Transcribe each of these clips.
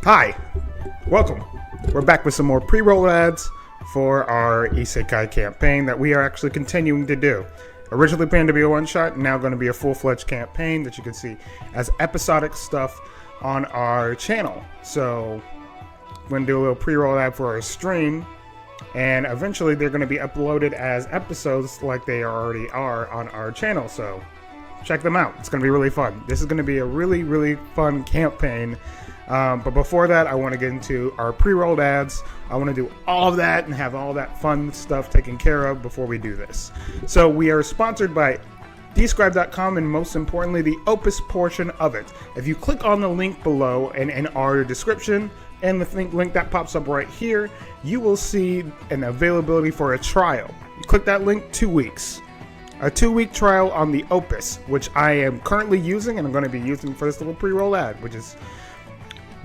Hi, welcome. We're back with some more pre-roll ads for our Isekai campaign that we are actually continuing to do. Originally planned to be a one-shot, now going to be a full-fledged campaign that you can see as episodic stuff on our channel. So we're going to do a little pre-roll ad for our stream, and eventually they're going to be uploaded as episodes like they already are on our channel. So check them out. It's going to be really fun. This is going to be a really, really fun campaign. But before that, I want to get into our pre-rolled ads. I want to do all of that and have all that fun stuff taken care of before we do this. So we are sponsored by Describe.com and most importantly, the Opus portion of it. If you click on the link below and in our description and the link that pops up right here, you will see an availability for a trial. You click that link, 2 weeks. A 2-week trial on the Opus, which I am currently using and I'm going to be using for this little pre-roll ad, which is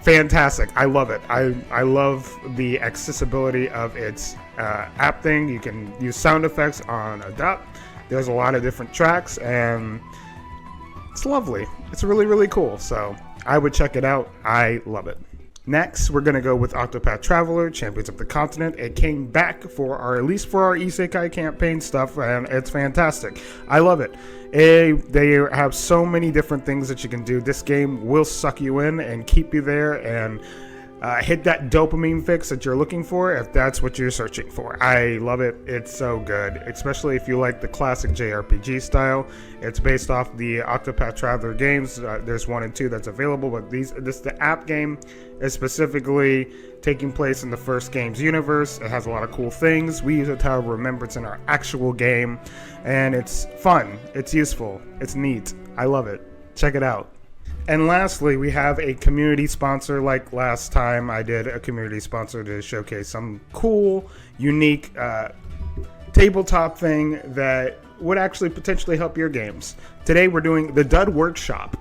fantastic. I love it. I love the accessibility of its app thing. You can use sound effects on Adopt. There's a lot of different tracks and it's lovely. It's really, really cool. So I would check it out. I love it. Next, we're going to go with Octopath Traveler, Champions of the Continent. It came back for our, at least for our Isekai campaign stuff, and it's fantastic. I love it. They have so many different things that you can do. This game will suck you in and keep you there and hit that dopamine fix that you're looking for if that's what you're searching for. I love it. It's so good, especially if you like the classic JRPG style. It's based off the Octopath Traveler games. There's 1 and 2 that's available, but the app game is specifically taking place in the first game's universe. It has a lot of cool things. We use a Tower of Remembrance in our actual game, and it's fun. It's useful. It's neat. I love it. Check it out. And lastly, we have a community sponsor. Like last time, I did a community sponsor to showcase some cool, unique tabletop thing that would actually potentially help your games. Today, we're doing the Dud Workshop.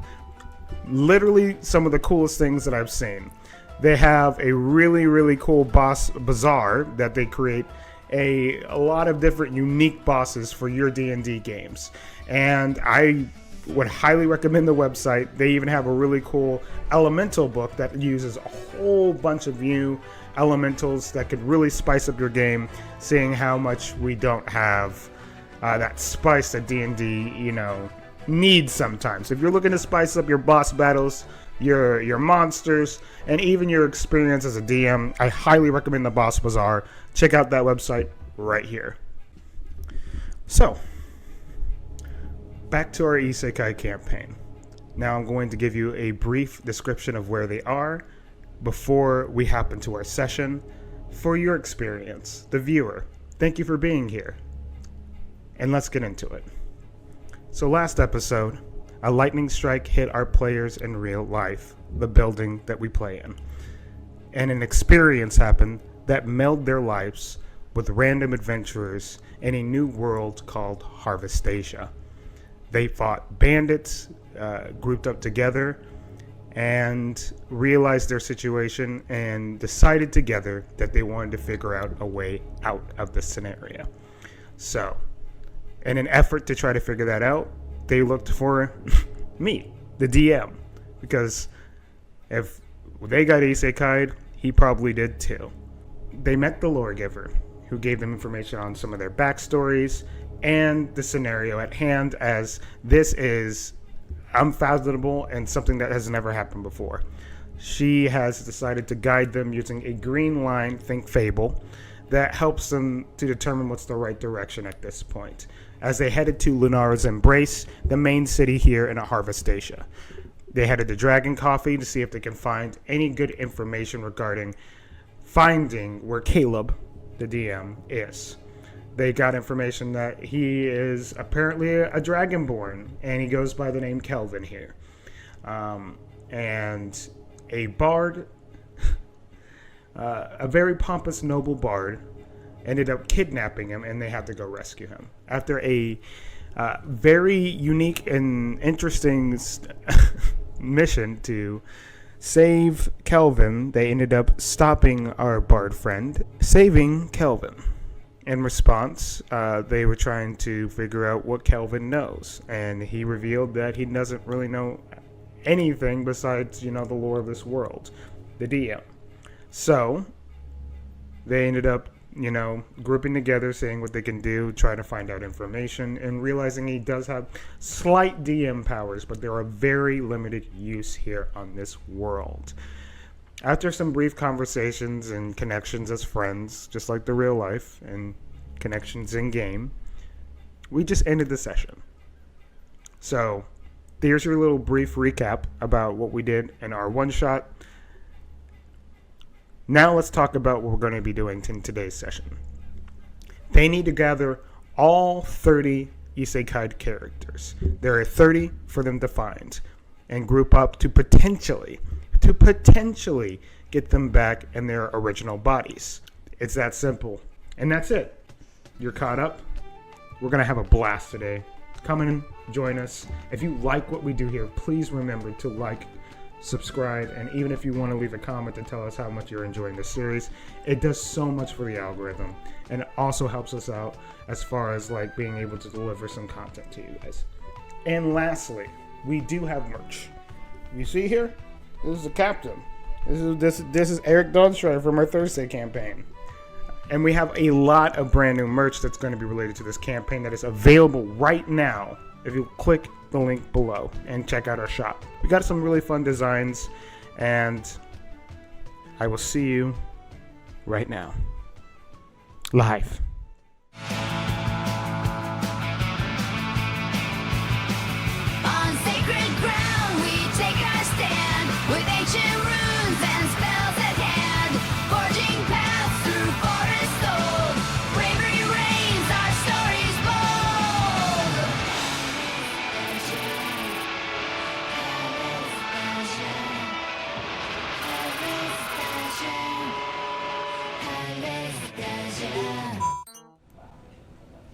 Literally some of the coolest things that I've seen. They have a really, really cool boss bazaar that they create a lot of different unique bosses for your D&D games. And I would highly recommend the website. They even have a really cool elemental book that uses a whole bunch of new elementals that could really spice up your game, seeing how much we don't have that spice that D&D, needs sometimes. If you're looking to spice up your boss battles, your monsters, and even your experience as a DM, I highly recommend the Boss Bazaar. Check out that website right here. So, back to our Isekai campaign. Now I'm going to give you a brief description of where they are before we hop into our session. For your experience, the viewer, thank you for being here. And let's get into it. So last episode, a lightning strike hit our players in real life, the building that we play in. And an experience happened that melded their lives with random adventurers in a new world called Harvestasia. They fought bandits, grouped up together, and realized their situation and decided together that they wanted to figure out a way out of the scenario. So, in an effort to try to figure that out, they looked for me, the DM, because if they got isekai'd, he probably did too. They met the lore giver, who gave them information on some of their backstories and the scenario at hand, as this is unfathomable and something that has never happened before. She has decided to guide them using a green line, think fable, that helps them to determine what's the right direction at this point, as they headed to Lunara's Embrace, the main city here in Harvestasia. They headed to Dragon Coffee to see if they can find any good information regarding finding where Caleb, the DM, is. They got information that he is apparently a Dragonborn, and he goes by the name Kelvin here. And a bard, a very pompous, noble bard, ended up kidnapping him, and they had to go rescue him. After a very unique and interesting mission to save Kelvin, they ended up stopping our bard friend, saving Kelvin. In response, they were trying to figure out what Kelvin knows, and he revealed that he doesn't really know anything besides, the lore of this world. the DM. So they ended up, grouping together, saying what they can do, trying to find out information, and realizing he does have slight DM powers, but there are very limited use here on this world. After some brief conversations and connections as friends, just like the real life, and connections in game, we just ended the session. So here's your little brief recap about what we did in our one-shot. Now let's talk about what we're going to be doing in today's session. They need to gather all 30 Isekai characters. There are 30 for them to find and group up to potentially get them back in their original bodies. It's that simple. And that's it. You're caught up. We're going to have a blast today. Come in, join us. If you like what we do here, please remember to like, subscribe, and even if you want to leave a comment to tell us how much you're enjoying this series, it does so much for the algorithm, and it also helps us out as far as like being able to deliver some content to you guys. And lastly, we do have merch. You see here, this is the captain. This is Eric Dawnstrider from our Thursday campaign, and we have a lot of brand new merch that's going to be related to this campaign that is available right now if you click the link below and check out our shop. We got some really fun designs, and I will see you right now. Live. On sacred ground we take our stand, with ancient runes and spells at hand, forging paths through forests old. Bravery reigns, our stories bold.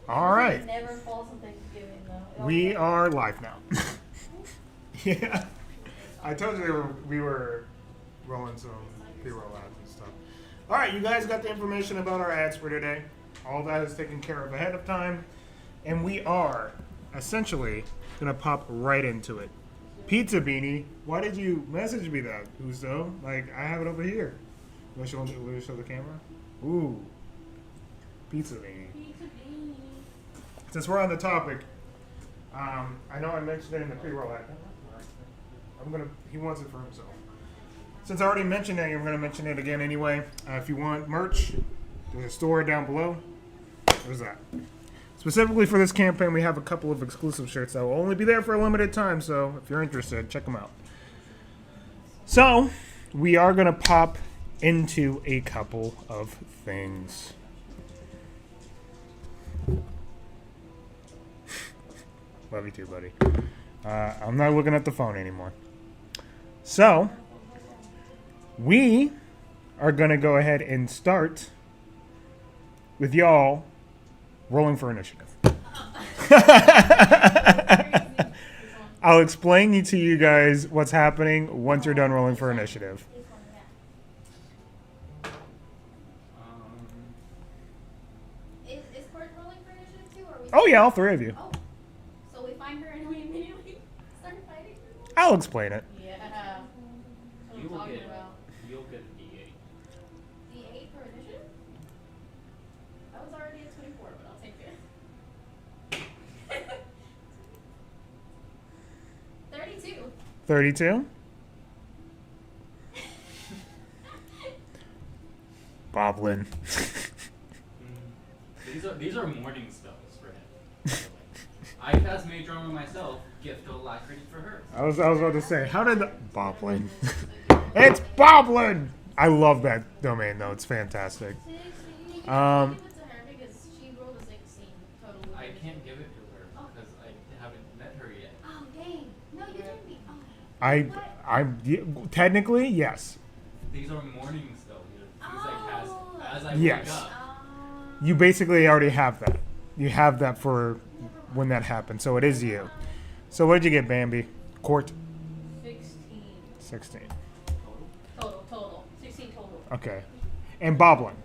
All right. Never falls on Thanksgiving, though. We are live now. Yeah. I told you we were rolling some pre-roll ads and stuff. All right, you guys got the information about our ads for today. All that is taken care of ahead of time. And we are essentially going to pop right into it. Pizza Beanie, why did you message me that, Uso? Like, I have it over here. Want to show the camera? Ooh. Pizza Beanie. Since we're on the topic, I know I mentioned it in the pre-roll ad. He wants it for himself. Since I already mentioned it, I'm going to mention it again anyway. If you want merch, there's a store down below. There's that. Specifically for this campaign, we have a couple of exclusive shirts that will only be there for a limited time, so if you're interested, check them out. So, we are going to pop into a couple of things. Love you too, buddy. I'm not looking at the phone anymore. So, we are going to go ahead and start with y'all rolling for initiative. I'll explain to you guys what's happening once you're done rolling for initiative. Is Court rolling for initiative too? Or we Oh yeah, all three of you. Oh. So we find her and we immediately start fighting? I'll explain it. Yeah. That's what I'm talking about. You'll get a D8. D8 for initiative? I was already at 24, but I'll take it. 32. 32. Boblin. These are morning spells for him. I cast Mage Armor myself. Gift of Alacrity for her. I was about to say, how did the Boblin? It's Boblin. I love that domain though. It's fantastic. You can give it to her because she rolled a 16 total. I can't give it to her because I haven't met her yet. Oh, dang. No, you didn't be. Technically, yes. These are morning spells. These I cast as I Yes. wake up. You basically already have that. You have that for when that happens. So it is you. So what did you get, Bambi? Court? 16. 16. Total. 16 total. Okay. And Boblin?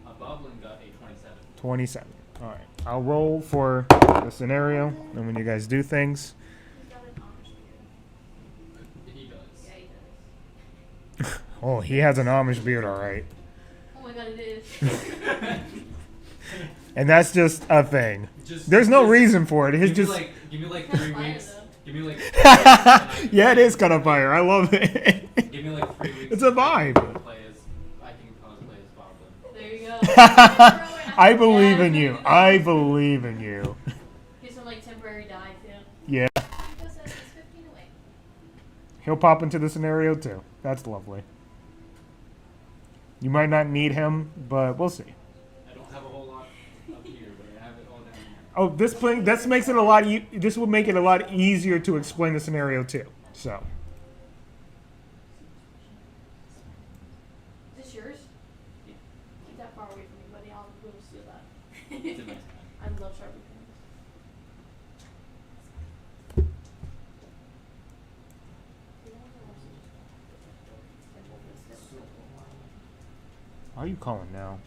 Boblin got a 27. 27. All right. I'll roll for the scenario, and when you guys do things. He's got an honor spirit. He does. Yeah, he does. Oh, he has an Amish beard, all right. Oh my god, it is. And that's just a thing. Just- There's no just reason for it. It's Give just. me like Kinda 3 fire, weeks. though. Give me like. Yeah, it is kind of fire. I love it. Give me like 3 weeks. It's a vibe. I can cosplay as Boblin. There you go. I believe in you. I believe in you. Get some like temporary dye too. Yeah. Nico says it's 15 away. He'll pop into the scenario too. That's lovely. You might not need him, but we'll see. I don't have a whole lot up here, but I have it all down here. Oh, this makes it a lot. This will make it a lot easier to explain the scenario too. So. Is this yours? Keep that far away from me, buddy. I'll go steal that. It's in my I love Sharpie pens. Why are you calling now?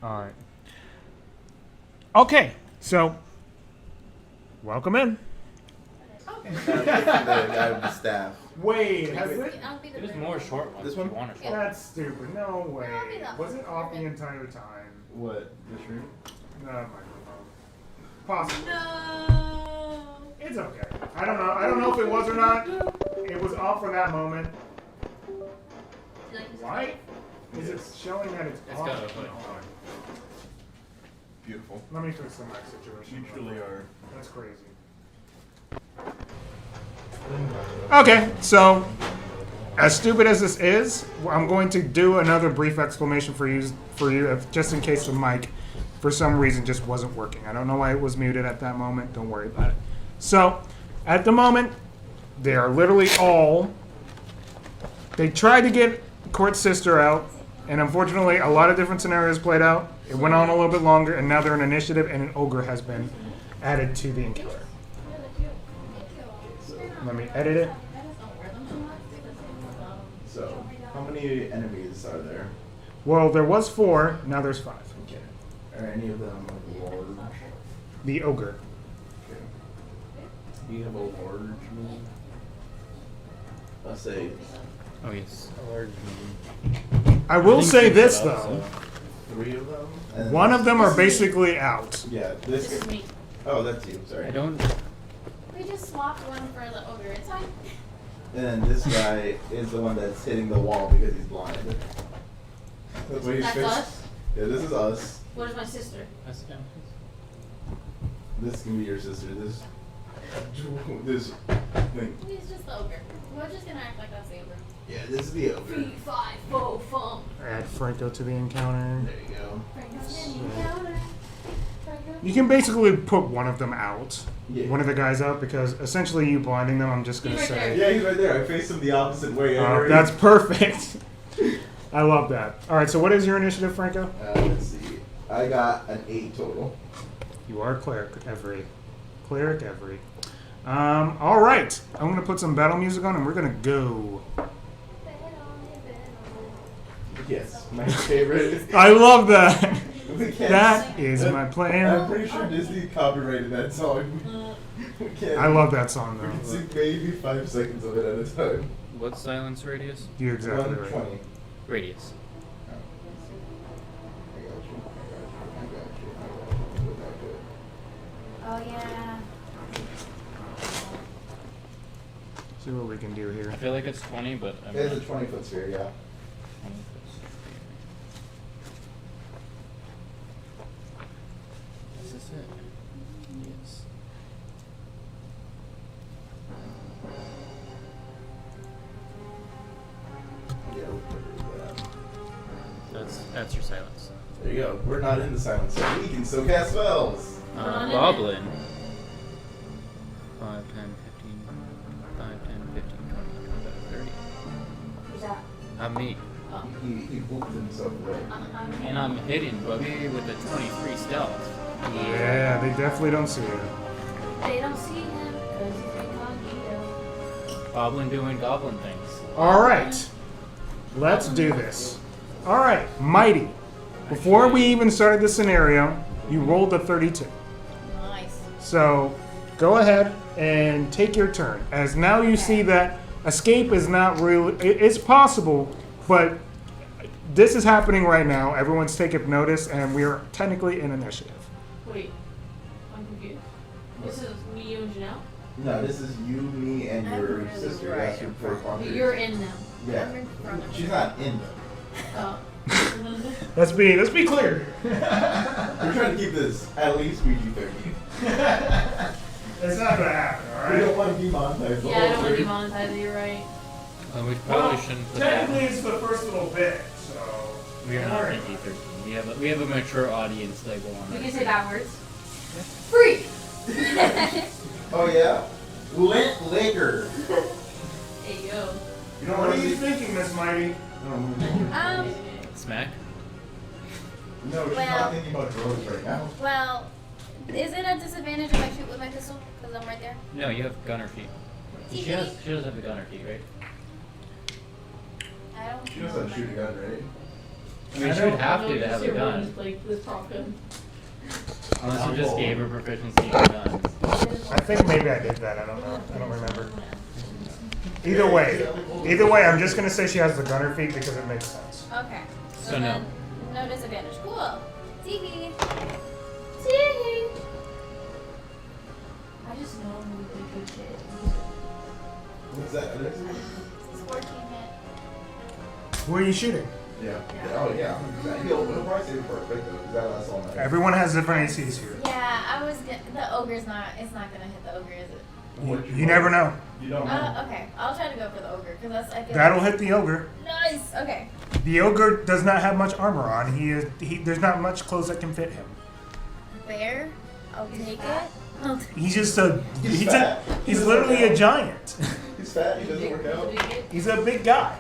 All right. Okay, so welcome in. The guy with the staff. Wait, I'll be the There's brave more one. short ones This if one? you want a short. That's stupid. No way. I'll be that Was one. it off the entire time? What? This room? No, microphone. Possible. No. It's okay. I don't know. I don't know if it was or not. It was off for that moment. Do you like this Why? Is it showing that it's It's off? got a hood. Hold on. Beautiful. Let me fix the mic situation. You truly are. That's crazy. Okay, so as stupid as this is, I'm going to do another brief explanation for you, just in case the mic, for some reason, just wasn't working. I don't know why it was muted at that moment. Don't worry about it. So, at the moment, they are literally all. They tried to get Court's sister out, and unfortunately, a lot of different scenarios played out. It went on a little bit longer, and now they're an initiative, and an ogre has been added to the encounter. Let me edit it. So, how many enemies are there? Well, there was 4, now there's 5. Okay. Are any of them large? The ogre. Okay. Do you have a large move? I'll say Oh yes. I will say this, though. 3 of them. And One of them are basically out. Yeah, This this. is me. Oh, that's you. Sorry. I don't. We just swapped one for the ogre. It's fine. And then this guy is the one that's hitting the wall because he's blind. That's what he's That's fixed. us? Yeah, this is us. What is my sister? That's down. This can be your sister. This thing. He's just the ogre. We're just gonna act like that's the ogre. Yeah, this is the ogre. 3, 5, 4, fum. Add Franco to the encounter. There you go. You can basically put one of them out. Yeah. One of the guys out, because essentially you blinding them, I'm just going to He's right say. Yeah, he's right there. I faced him the opposite way. That's perfect. I love that. All right, so what is your initiative, Franco? Let's see. I got an 8 total. You are cleric every. All right. I'm going to put some battle music on, and we're going to go. Yes, my favorite. I love that. We can't- That is my I'm plan. pretty sure Disney copyrighted that song. We can't. I love that song, We can though. sing maybe 5 seconds of it at a time. What's silence radius? You're exactly right. 120. Radius. I got you. Oh yeah. See what we can do here. I feel like it's 20, but I'm It's a not. 20-foot sphere, yeah. Is this it? Yes. Yeah, we'll put it like that. That's your silence. There you go. We're not in the silence zone. We can still cast spells. Goblin. 5, 10, 15, 5, 10, 15, 20, 30. Who's that? Me. Oh. He whooped himself away. And I'm hidden, buggy, with a 23 stealth. Yeah, they definitely don't see you. They don't see him because he's incognito. Goblin doing goblin things. All right. Let's do this. All right, Mighty. Before we even started the scenario, you rolled a 32. Nice. So go ahead and take your turn. As now you see that escape is not really, it's possible But this is happening right now. Everyone's taking notice, and we are technically in initiative. Wait, I'm confused. This is me, you, and Janelle? No, this is you, me, and I'm your really sister. right That's your first one. You're in them. Yeah. I'm in front of She's you. not in them. Oh. Let's be clear. We're trying to keep this at least PG-13. It's not gonna happen, all We right? don't want to demonetize. Yeah, I don't want to demonetize it, you're right. We probably shouldn't put technically that. it's the first little bit, so We are not PG-13. We have a mature audience label on We it. can say bad words. Free! Oh yeah? Lint liquor. Hey, yo. You don't what want are to you see? thinking, Miss Mighty? Smack. No, she's Well- not thinking about drugs right now. Well, is it a disadvantage if I shoot with my pistol? Because I'm right there. No, you have gunner feet. She does have the gunner feet, right? I don't She know. knows how to shoot a gun, right? I mean, she would have to have a Your gun. is like this prop gun. Unless you just gave her proficiency in guns. I think maybe I did that. I don't know. I don't remember. Either way, I'm just gonna say she has the gunner feet because it makes sense. Okay. So no. then, no disadvantage. Cool. Tee Tee. I just know I'm really good shit. What's that? It's 14 hit. Who are you shooting? Yeah. Oh yeah. He'll probably say perfect though, because that lasts all night. Everyone has different ACs here. Yeah, I was the ogre's not. It's not gonna hit the ogre, is it? You never know. You don't know. Okay. I'll try to go for the ogre because that's. I feel That'll like hit the ogre. Nice. Okay. The ogre does not have much armor on. There's not much clothes that can fit him. Bear. I'll take it. He's fat. he's literally a giant. He's fat. He doesn't work out. He's a big guy.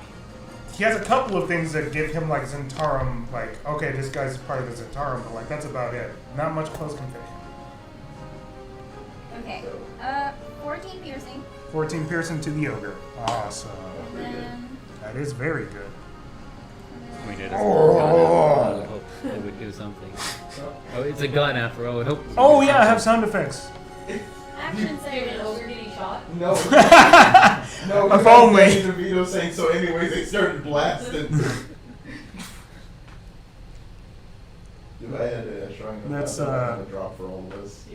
He has a couple of things that give him like Zentarum, like, okay, this guy's part of the Zentarum, but like that's about it. Not much clothes can fit him. Okay. 14 piercing. 14 piercing to the ogre. Awesome. And then. That is very good. I mean, it is I would hope it would do something. Oh, it's a gun after all. I would hope. Oh yeah, I have sound effects. Action Dude, an surge. ogre getting shot? No. No. If only. The video saying so. Anyways, they started blasting. If I had a shrine of That's, that, I would drop for all of us.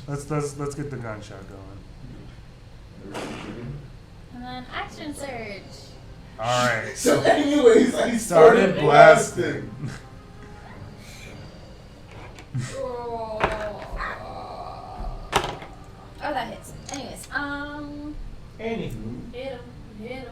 Let's get the gunshot going. And then action surge. All right. So, anyways, I Started started blasting. blasting. Oh, that hits. Anyways, Anywho. Hit him. Hit him.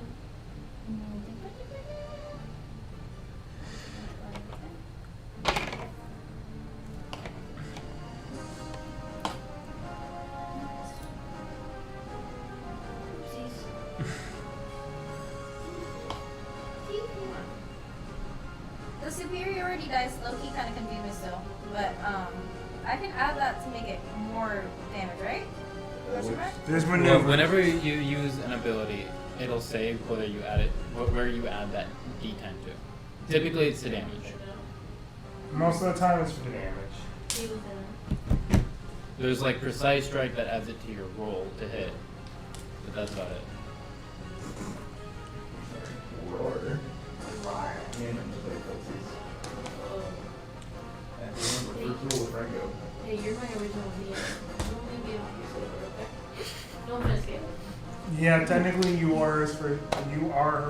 The superiority dice low-key kind of confused me still, but I can add that to make it more damage, right? Question mark? There's Well, maneuver. whenever you use an ability, it'll say whether you add it, where you add that D10 to. Typically, it's the damage. Most of the time it's for the damage. There's like precise strike that adds it to your roll to hit, but that's about it. Roar. Man, I'm just like footsies. And remember, first rule with Rango. Hey, you're my original DM. Don't make me on your silver, okay? No offense, Caleb. Yeah, technically you are her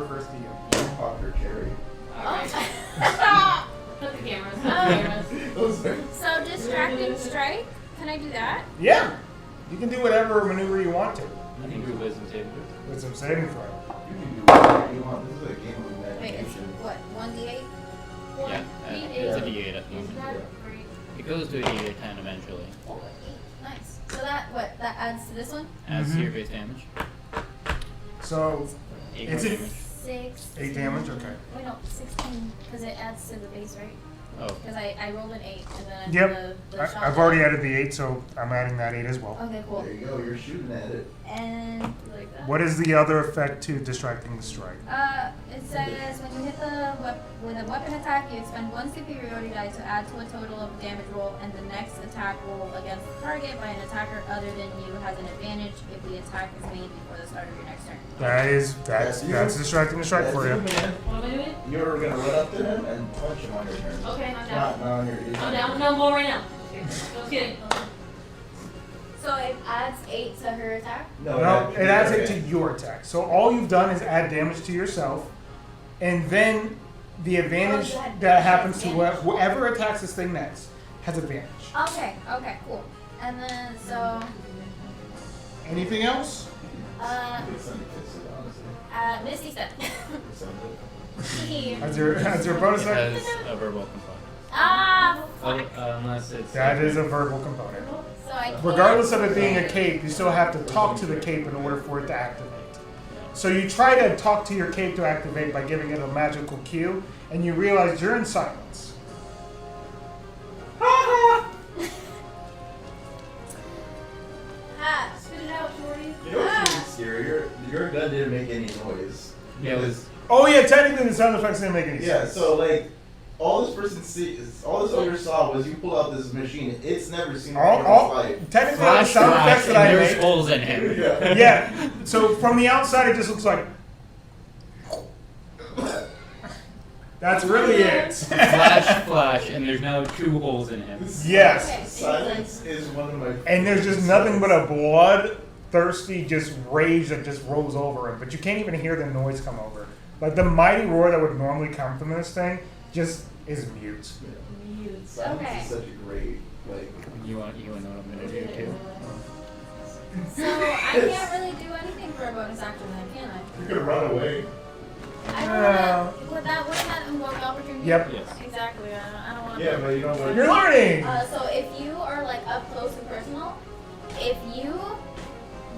first DM. Pop your cherry. Alright. Oh. Put the cameras. Put the cameras. Those are- So distracting strike. Can I do that? Yeah. You can do whatever maneuver you want to. I think your wisdom saving throw. With some saving throw. You can do whatever you want. This is a game of Wait, it's imagination. what? 1d8? Yeah, it's a D8 at the Is moment. that great? It goes to a D8 10 eventually. Nice. So that adds to this one? Adds to your base damage. So 8 Is more it- damage. 6. 8 damage? Okay. Wait, no, 16, because it adds to the base, right? Oh, Because I rolled an 8, and then I Yep. the shot I've already added the 8, so I'm adding that 8 as well. Okay, cool. There you go. You're shooting at it. And You like that? What is the other effect to distracting the strike? it says when you hit the with a weapon attack, you expend 1 superiority die to add to a total of damage roll, and the next attack roll against the target by an attacker other than you has an advantage if the attack is made before the start of your next turn. That's That's you. distracting the strike That's for you. man. What am I doing? You're we're gonna run up to him and punch him on your turn. Okay, I'm Not down. on your. I'm down. No, more right now. Just kidding. So it adds 8 to her attack. No, it adds it to your attack. So all you've done is add damage to yourself, and then the advantage that happens to whoever attacks this thing next has advantage. Okay, cool. And then, so, Anything else? Misty Step. As your bonus It action? has a verbal component. Ah, Unless it's. That is a verbal component. so I can't. Regardless of it being a cape, you still have to talk to the cape in order for it to activate. So you try to talk to your cape to activate by giving it a magical cue, and you realize you're in silence. Ah, Spit it out, Shorty. You know what's really scary? Your gun didn't make any noise. Yeah, it was. Oh yeah, technically the sound effects didn't make any Yeah, sense. so like, all this person all this ogre saw was you pull out this machine. It's never seen before in its life. Technically the Flash, sound flash, effects that and I there's made. holes in him. Yeah. Yeah. So from the outside, it just looks like. That's really it. Flash, flash, and there's now 2 holes in him. Yes. Okay. Silence is one of my. And there's just nothing but a bloodthirsty just rage that just rolls over him. But you can't even hear the noise come over. Like the mighty roar that would normally come from this thing just is mute. Silence Okay. is such a great like. You want to know what I'm gonna do too? So I can't really do anything for a bonus action then, can I? You're gonna run away. I don't wanna, wouldn't that invoke opportunity? Yep. Yes. Exactly, I don't wanna. Yeah, but you know what? You're learning! So if you are like up close and personal, if you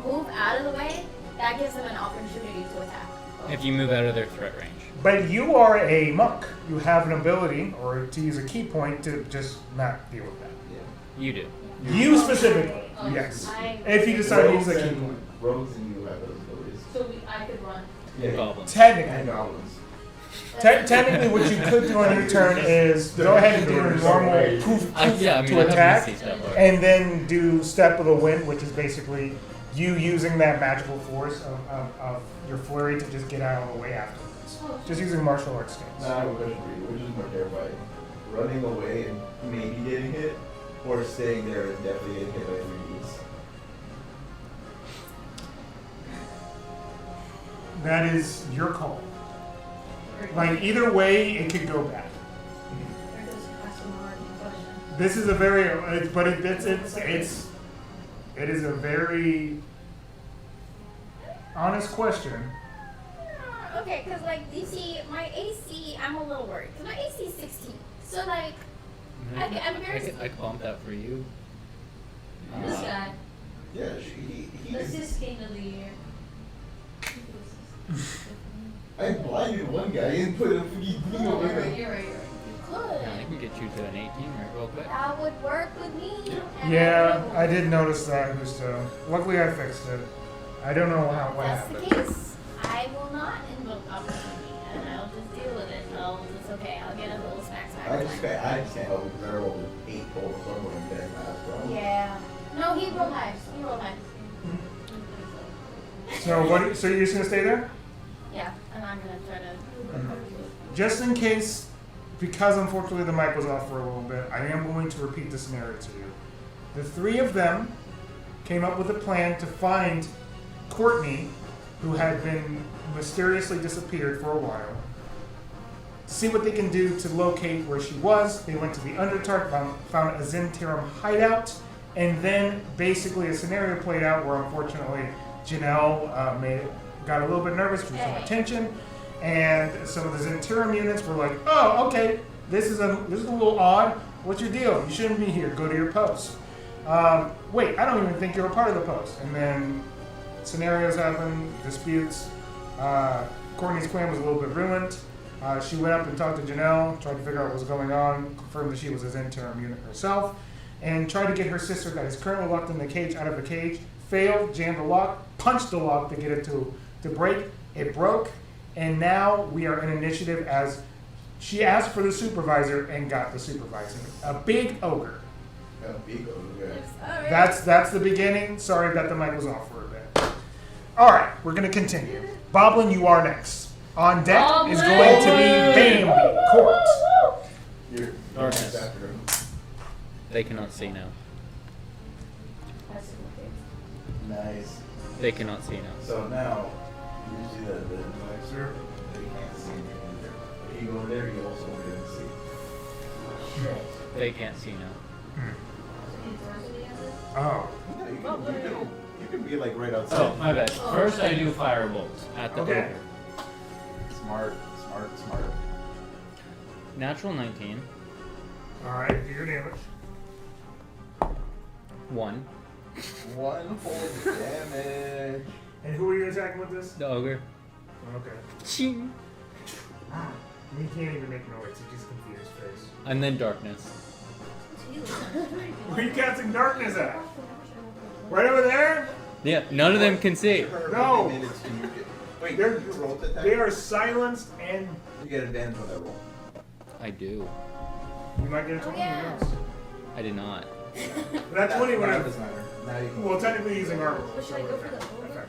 move out of the way, that gives them an opportunity to attack. If you move out of their threat range. But you are a monk. You have an ability, or to use a key point, to just not deal with that. You do. You specifically, yes. If you decide to use a key point. Rogues and you have those abilities. So I could run. Yeah. Goblins. Technically, And goblins. technically, what you could do on your turn is go ahead and do a normal poof Yeah, I mean, to I attack, haven't seen that part. and then do Step of the Wind, which is basically you using that magical force of your flurry to just get out of the way afterwards. Just using martial arts skills. Now I have a question for you. Which is more terrifying? Running away and maybe getting hit, or staying there and definitely getting hit by 3Ds? That is your call. Like either way, it could go bad. There goes asking a hard question. This is a very, it is a very honest question. Okay, because like you see, my AC, I'm a little worried. Because my AC is 16. So like, I'm very. I bump that for you. This guy. Yeah, he This is king of the year. I blinded one guy and put a freaking thing over You're right, him. you're right. Yeah, I can get you to an 18 right real quick. That would work with me. Yeah, I did notice that, Gusto. Luckily, I fixed it. I don't know how what If that's the happened. case, I will not invoke opportunity, and I'll just deal with it. It's okay. I'll get a little smack. I just can't help it because I rolled 8 total, so I'm going dead last round. Yeah. No, he rolled high. He rolled high. So what? So you're just gonna stay there? Yeah, and I'm gonna try to. Just in case, because unfortunately the mic was off for a little bit, I am going to repeat the scenario to you. The 3 of them came up with a plan to find Courtney, who had been mysteriously disappeared for a while, to see what they can do to locate where she was. They went to the Underdark, found a Zentirum hideout, and then basically a scenario played out where unfortunately Janelle got a little bit nervous, drew some attention, and some of the Zentirum units were like, "Oh, okay, this is a little odd. What's your deal? You shouldn't be here. Go to your post." Wait, I don't even think you're a part of the post. And then scenarios happen, disputes. Courtney's plan was a little bit ruined. She went up and talked to Janelle, tried to figure out what was going on, confirmed that she was a Zentirum unit herself, and tried to get her sister that is currently locked in the cage out of the cage. Failed, jammed the lock, punched the lock to get it to break. It broke, and now we are in initiative as she asked for the supervisor and got the supervisor. A big ogre. A big ogre. That's the beginning. Sorry that the mic was off for a bit. All right, we're going to continue. Boblin, you are next. On deck is going to be Bambi. court. You're Darkness. after him. They cannot see now. Nice. They cannot see now. So now, you see the elixir, they can't see anything there. If you go over there, you also won't be able to see. They can't see now. Oh. Yeah, you can be like right outside. Oh, my bad. First I do firebolt at the Okay. ogre. Smart. Natural 19. Alright, do your damage. 1. 1 whole damage. And who are you attacking with this? The ogre. Okay. Ching. He can't even make noise, he just confused his face. And then darkness. Where are you casting darkness at? Right over there? Yeah, none of them can see. No. Wait, They're- you roll to attack? They are silenced and You get advantage on that roll. I do. you might get a 20, yeah. who knows? I did not. But that 20 would That have, doesn't matter. Now you can. well, technically using armor. But should I go for the effective. ogre?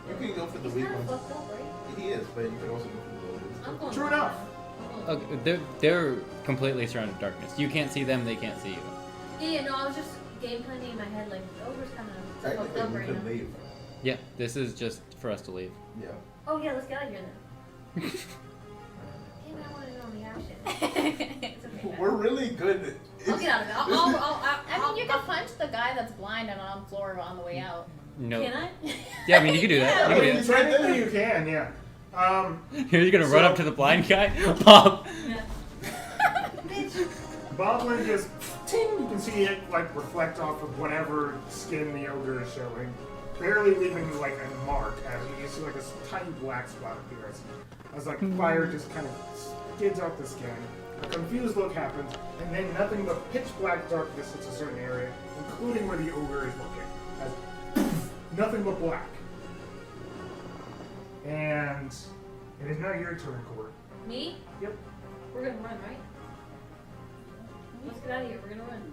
You can go for the He's weak kind of ones. fucked up, right? He is, but you can also go for the low ones. I'm going True for enough. that. Okay, they're completely surrounded in darkness. You can't see them, they can't see you. Yeah, no, I was just game planning in my head, like, the ogre's kind of fucked Technically, up you right could now. leave. Yeah, this is just for us to leave. Yeah. Oh, yeah, let's get out of here then. Damn, I wanted to know the action. It's okay. We're really good. I'll get out of it. I mean, you can punch the guy that's blind and on the floor on the way out. No. Can I? Yeah, I mean, you can do that. You can do that. Technically you can, yeah. You're gonna run up to the blind guy? Pop! Yeah. Boblin just, ting, you can see it like reflect off of whatever skin the ogre is showing. Barely leaving like a mark, as you see like a tiny black spot appear as like fire just kind of skids off the skin. A confused look happens, and then nothing but pitch black darkness hits a certain area, including where the ogre is looking. As nothing but black. And it is now your turn, Court. Me? Yep. We're gonna run, right? Let's get out of here. We're gonna run.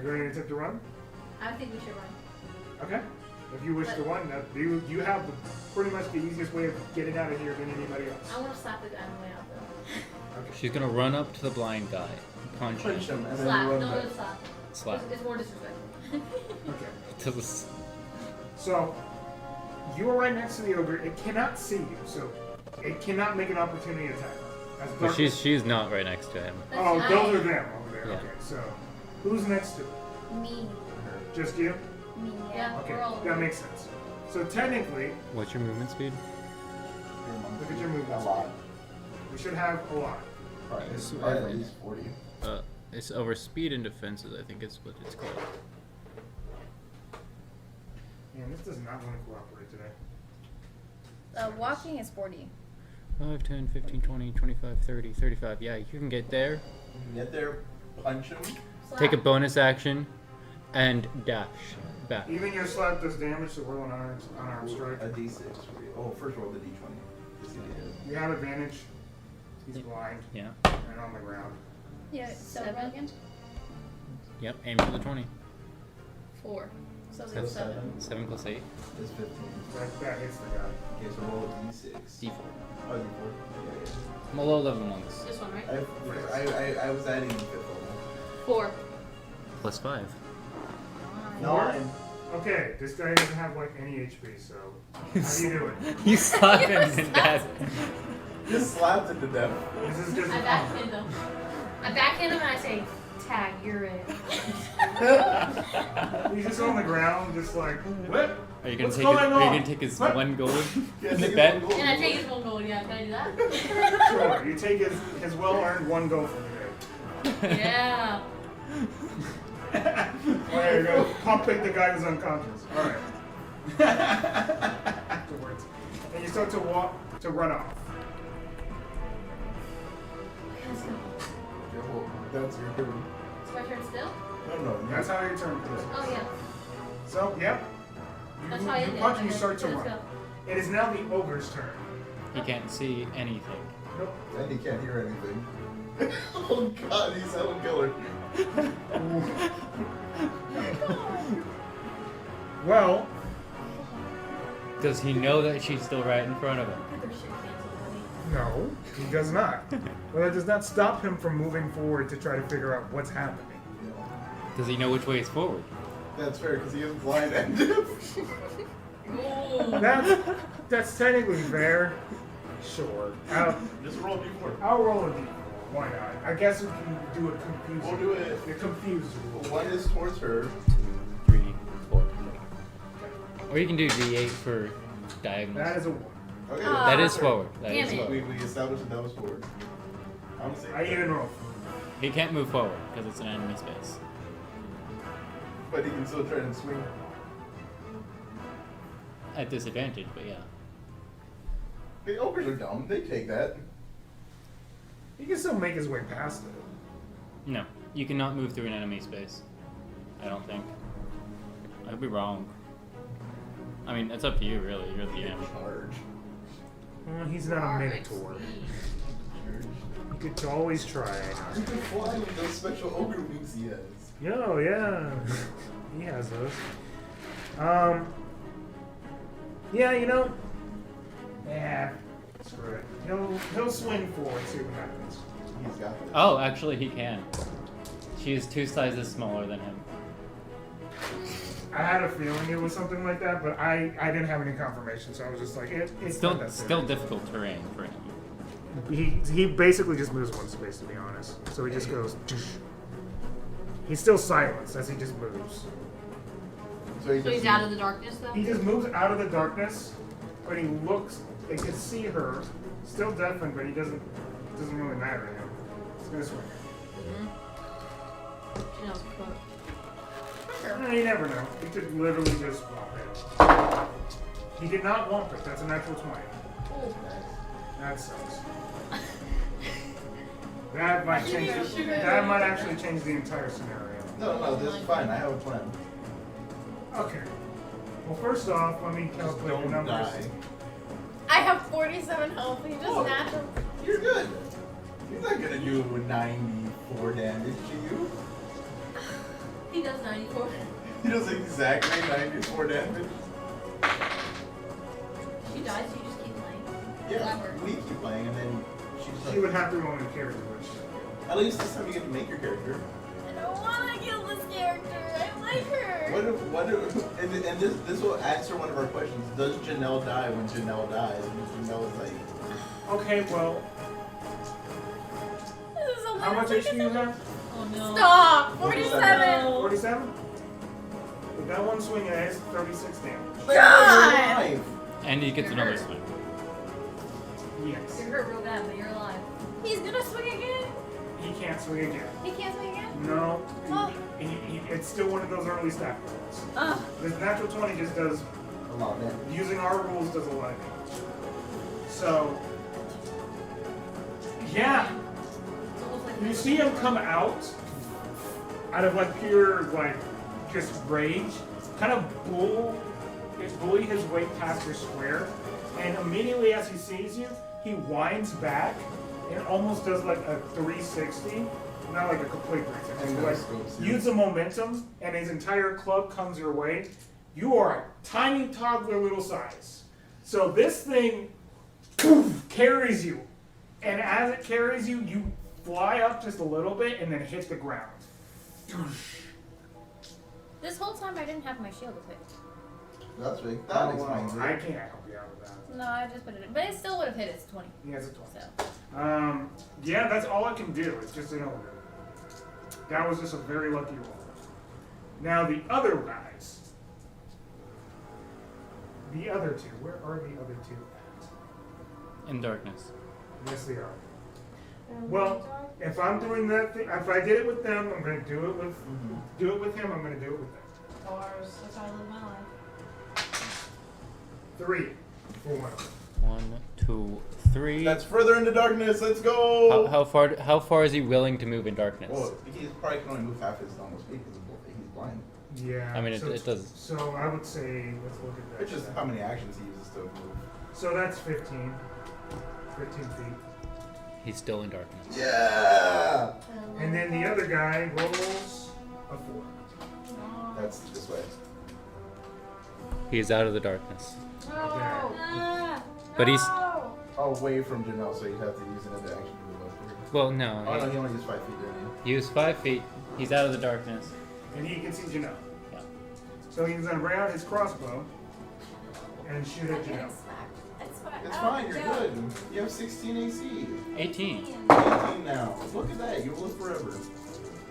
You ready to attempt to run? I think we should run. Okay. If you wish to run, you have pretty much the easiest way of getting out of here than anybody else. I want to slap the guy on the way out, though. Okay. She's gonna run up to the blind guy, punch Punch him, him and then Slap. run No, back. it's slap. slap. It's more disrespectful. Okay. To the s- So, you are right next to the ogre. It cannot see you, so it cannot make an opportunity attack. As But darkness- she's not right next to him. Oh, That's those are nice. them over there. Yeah. Okay, so who's next to it? Me. Just you? Me, Yeah. Okay, We're all that makes sense. So technically, What's your movement speed? look at your movement. A lot. We should have a lot. Alright, It's it's over. at least 40. It's over speed and defenses, I think is what it's called. Man, this does not want to cooperate today. Walking is 40. 5, 10, 15, 20, 25, 30, 35. Yeah, you can get there. You can get there, punch him. Slap. Take a bonus action and dash back. Even your slap does damage, so roll an unarmed strike. A d6 for you. Oh, first roll the d20. Just to get it. You have advantage. He's blind Yeah. and on the ground. Yeah, so 7. roll again. Yep, aim for the 20. 4. So So it's 7 7 plus 8. is 15. That hits the guy. Okay, so roll a d6. D4. Oh, d4. Yeah, I'm a low level monks. This one, right? yeah. I was adding 5th level. 4. Plus 5. 9. Okay, this guy doesn't have like any HP, so how do you do it? You slap him and dash. Just slapped him to death. This is just I backhand him. I backhand him and I say, tag, you're it. he's just on the ground, just like what? Are you gonna What's take going his, Are you on? gonna take his What? 1 gold Yeah, in the take bet? his one gold. And I take his 1 gold, yeah. Can I do that? Sure, you take his well-earned 1 gold from the Yeah. day. There you go. Pump it the guy who's unconscious. All right. Afterwards, and you start to run off. Okay, let's go. Yeah, well, that's your turn. It's my turn still? No. That's how your turn goes. Oh, yeah. So, yep. That's how I You ended punch it. and you start to Let's run. go. It is now the ogre's turn. He can't see anything. Nope. And he can't hear anything. Oh god, he's a killer. Well, Does he know that she's still right in front of him? Put their shit canceled, No, he does not. But that does not stop him from moving forward to try to figure out what's happening. Does he know which way is forward? That's fair, because he is blind and deaf. That's technically fair. Sure. Just roll d4. I'll roll a d4. Why not? I guess we can do a confused. We'll do it. A confused rule. One is towards her. 2, 3, 4. Or you can do D8 for diagonals. That is a 1. Okay. That is forward. That Damn is it. forward. We established that that was forward. I'm gonna say. I even roll. He can't move forward because it's an enemy space. But he can still try and swing. At disadvantage, but yeah. The ogres are dumb. They take that. He can still make his way past it. No, you cannot move through an enemy space. I don't think. I could be wrong. I mean, it's up to you, really. You're the DM. Charge. Well, he's not a minotaur. You could always try. You can fly with those special ogre wings he has. Yo, yeah. He has those. Yeah, you know. Yeah. Screw it. He'll swing forward, see what happens. He's got this. Oh, actually, he can. She is 2 sizes smaller than him. I had a feeling it was something like that, but I didn't have any confirmation, so I was just like, it's not that Still serious. difficult terrain for him. He basically just moves one space, to be honest. So he just goes. He's still silenced as he just moves. So he So he's just- out of the darkness though? He just moves out of the darkness, but he looks. They can see her, still deafened, but he doesn't really matter to him. He's gonna swing. She knows what. You never know. He could literally just womp it. He did not womp it. That's a natural 20. That sucks. That might change. That might actually change the entire scenario. No, this is fine. I have a plan. Okay. Well, first off, let me Just calculate the don't numbers. die. I have 47 health. He just Oh. natural. You're good. He's not gonna do 94 damage to you. He does 94. He does exactly 94 damage. She dies, you just keep playing. Yeah, Clever. we keep playing, and then she's She would like, have to roll in character, which. at least this time you get to make your character. I don't want to kill this character. I like her. What if, and this will answer one of our questions. Does Janelle die when Janelle dies? And Janelle's like, Okay, well, This is a how much HP do you have? Oh no. Stop. 47. 47? With that one swing, it has 36 damage. God. alive. And he gets You're another hurt. swing. Yes. You're hurt real bad, but you're alive. He's gonna swing again. He can't swing again. He can't swing again. No. Oh. It's still one of those early stat rolls. Ugh. The natural 20 just does, A lot, man. using our rules, does a lot of damage. So, yeah. It's almost like You see him come out of like pure, like, just rage, kind of bully his way past your square, and immediately as he sees you, he winds back and almost does like a 360, not like a complete 360, And but like scopes you. use the momentum, and his entire club comes your way. You are a tiny toddler little size, so this thing poof, carries you, and as it carries you, you fly up just a little bit and then hit the ground. This whole time I didn't have my shield equipped. That's right. That Oh, explains well, I it. can't help you out with that. No, I just put it in. But it still would have hit its 20. He has a 12. So. Yeah, that's all I can do. It's just an ogre. That was just a very lucky roll. Now the other guys. The other two. Where are the other two at? In darkness. Yes, they are. Well, if I'm doing that thing, if I did it with them, I'm going to do it with him. I'm going to do it with them. Bars. That's how I live my life. 3 for one of them. 1, 2, 3. That's further into darkness. Let's go. How far is he willing to move in darkness? Well, he probably can only move half his normal speed because he's blind. Yeah. I mean, so, it does. So I would say, let's look at that. It's just how many actions he uses to move. So that's 15. 15 feet. He's still in darkness. Yeah. And then the other guy rolls a 4. That's this way. He is out of the darkness. No. Okay. Ah, But he's no. away from Janelle, so you'd have to use another action to move upward. Well, no. Oh no, he only used 5 feet, didn't He was 5 feet. He's out of the darkness. And he can see Janelle. Yeah. So he's gonna bring out his crossbow and shoot at Janelle. It's fine. he? It's fine, you're good. You have 16 AC. 18. 18 now. Look at that, you will live forever.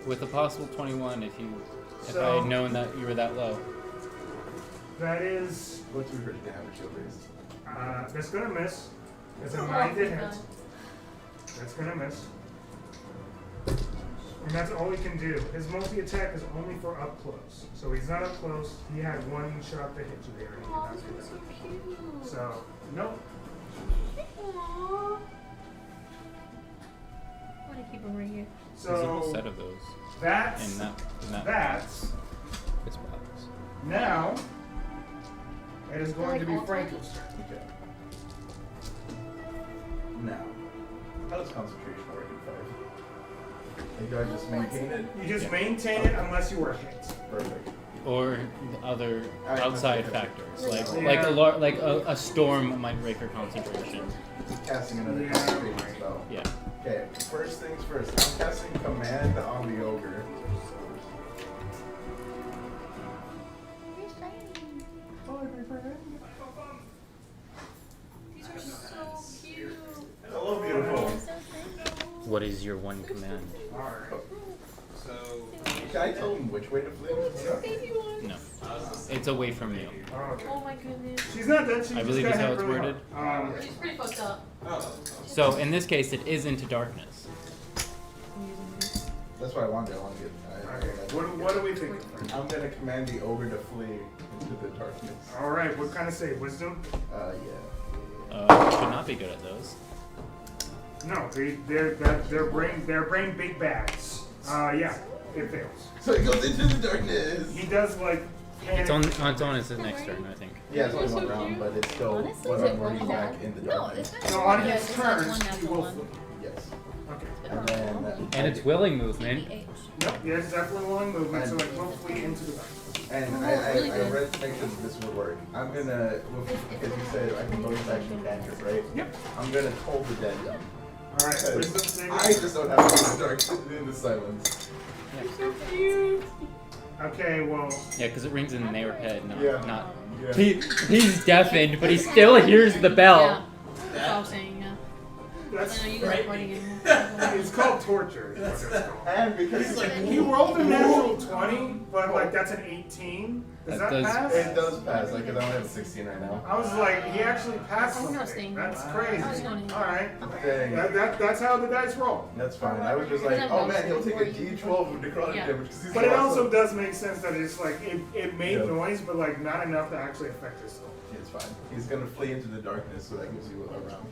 With a possible 21 if I So- had known that you were that low. That is, What's your damage shield raised? that's gonna miss. It's a Oh, 9 to God. hit. That's gonna miss. And that's all he can do. His multi-attack is only for up close. So he's not up close. He had one shot to hit you there. And he did Oh, not do this is so that. cute. So, nope. Aww. I want to keep him right here. There's a whole So, set of those. that's, In that that's, It's box. now, it is going Like to be all Franco's turn. Okay. Now, how does concentration work in 5? Like, do I just maintain it? You just Yeah. maintain it unless you were hit. Perfect. Or the other Alright, outside okay. factors, like Yeah. a storm might break her concentration. Casting another Yeah, concentration right. spell. Yeah. Okay, first things first. I'm casting command on the ogre. Here's Shiny. These are so cute. Hello, beautiful. So pretty. What is your one command? Alright. So, Can I tell him which way to flee? Baby one. No. It's away from you. Okay. Oh my goodness. She's not dead. She I just believe got is how hit it's really worded. hard. She's pretty fucked up. So in this case, it is into darkness. That's what I wanted. I want to get. Okay. What do we think? I'm gonna command the ogre to flee into the darkness. All right. What kind of save? Wisdom? Yeah. Should not be good at those. No. They're brain big bags. Yeah. It fails. So it goes into the darkness. He does like. It's on his next turn, I think. Yeah, it's only That's one so round, cute. but it's still Honestly, when is it I'm running one back down? in the No, darkness. it's So not. on Yeah, his it's not turn, one he natural will one. flee. Yes. Okay. And then. And it's willing movement. Nope. Yeah, it's definitely willing movement. So it will flee into the darkness. And really I good. read to make sure that this would work. I'm gonna, because you said I can bonus action cantrip, right? Yep. I'm gonna toll the dead down. All right. Wisdom Because saving. I just don't have to in the dark, in the silence. Okay. Well. Yeah, because it rings in their head, not. Yeah. He's deafened, but he still hears the bell. Yeah. That's all I'm saying, yeah. That's I know you guys are recording it. it's called torture. Is what it's called. And because He rolled a natural 20, but like that's an 18. Does That that does- pass? it does pass, like, 'cause I only have a 16 right now. I was like, he actually passed I'm not something. staying That's here. crazy. I was going All right. Dang. That's how the dice roll. That's fine. I was just like, oh man, he'll take a D12 of necrotic Yeah. damage because he's But it awesome. also does make sense that it's like it made Yeah. noise, but like not enough to actually affect his soul. It's fine. He's gonna flee into the darkness, so that gives you a round.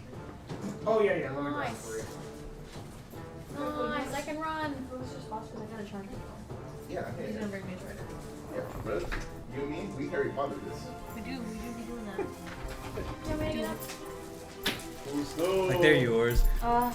Oh yeah, yeah. Let me grab it Nice. for you. Nice, I can run. Let's just watch because I gotta charge it. Yeah, He's yeah, gonna bring me a charger. yeah. But you and me, we Harry Potter this. We do be doing that. Do you want me to get up? Like they're yours. Oh,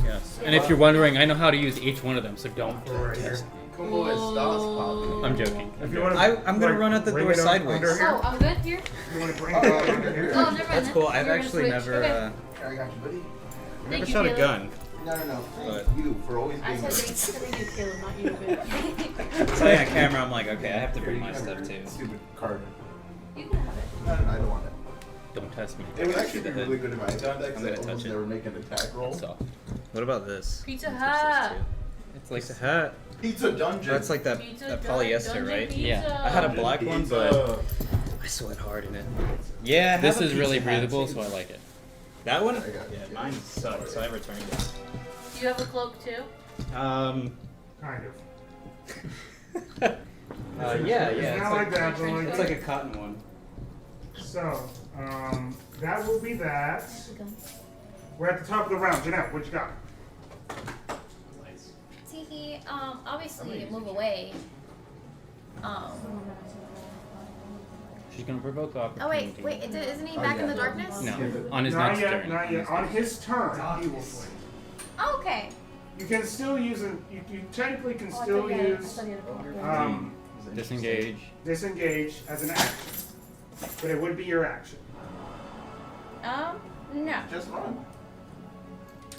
Yes. And if you're wondering, I know how to use each one of them, so don't. We're right here. Como estás, papi? I'm joking. If you want I'm gonna run out the bring door it on sideways. Under here. Oh, I'm good here? You want to bring it on under here? Oh, never mind. That's cool. I've You're gonna actually switch. never Okay. I got you, buddy. never Thank you, shot a Caleb. gun. No. Thank But- you for always I being said there. thank you, Caleb, not you, but So yeah, camera. I'm like, okay, I have to bring my stuff too. Stupid card. you can have it. No, I don't want it. Don't test me. It would actually be the head. really good if I got that because I'm I gonna almost touch it. never make an attack roll. Soft. What about this? Pizza Touch this Hut. too. It's like a hat. Pizza Dungeon. That's like that Pizza that Dun- polyester, Dungeon right? Pizza. Yeah. I had a black one, Pizza. but I sweat hard in it. Yeah, I This have a is really pizza hat, breathable, too. so I like it. That one? I got it. Yeah, mine sucks, so I returned it. Do you have a cloak too? Kind of. Yeah, It's not like that, but like It's like a cotton one. So, that will be that. Okay. We're at the top of the round. Jeanette, what you got? Tiki, obviously move away. She's gonna provoke Oh opportunity. wait, isn't he Oh, back in yeah. the darkness? No, on his Not next yet, turn. not yet. On his turn, he will flee. Oh, okay. You can still use it. You technically can still use Disengage. disengage as an action, but it would be your action. No. Just run.